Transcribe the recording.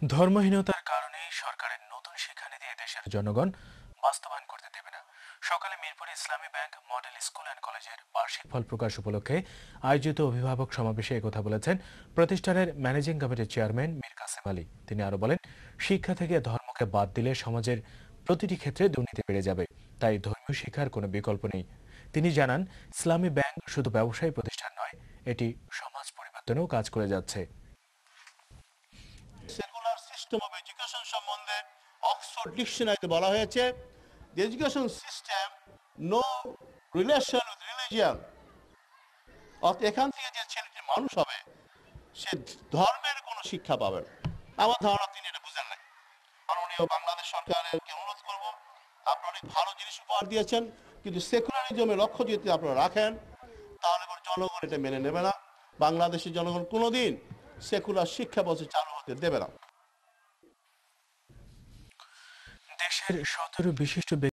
ধর্মহীনতার কারণেই সরকারের নতুন শিক্ষানীতি দেশের জনগণ বাস্তবায়ন করতে দেবে না। সকালে মিরপুর ইসলামী ব্যাংক মডেল স্কুল অ্যান্ড কলেজের বার্ষিক ফল প্রকাশ উপলক্ষে আয়োজিত অভিভাবক সমাবেশে একথা বলেছেন প্রতিষ্ঠানের ম্যানেজিং কমিটির চেয়ারম্যান মীর কাসেম আলী। তিনি আরো বলেন, শিক্ষা থেকে ধর্মকে বাদ দিলে সমাজের প্রতিটি ক্ষেত্রে দুর্নীতি বেড়ে যাবে। তাই ধর্মীয় শিক্ষার কোনো বিকল্প নেই। তিনি জানান, ইসলামী ব্যাংক শুধু ব্যবসায়ী প্রতিষ্ঠান নয়, এটি সমাজ পরিবর্তনেও কাজ করে যাচ্ছে। সেকুলার সিস্টেম অফ এডুকেশন সম্বন্ধে অক্সফোর্ড ডিকশনারিতে বলা হয়েছে, the education system no relation with religion। অর্থাৎ এখান থেকে যে ছেলেটি মানুষ হবে সে ধর্মের কোনো শিক্ষা পাবে না। আমার ধারণা তিনি এটা বুঝেন নাই। মাননীয় বাংলাদেশ সরকারের অনুরোধ করব, আপনারা অনেক ভালো জিনিস উপহার দিয়েছেন, কিন্তু সেকুলারিজমের লক্ষ্য যদি আপনারা রাখেন তাহলে জনগণ এটা মেনে নেবে না। বাংলাদেশের জনগণ কোনোদিন সেকুলার শিক্ষা ব্যবস্থা চালু হতে দেবে না। দেশের ১৭ বিশিষ্ট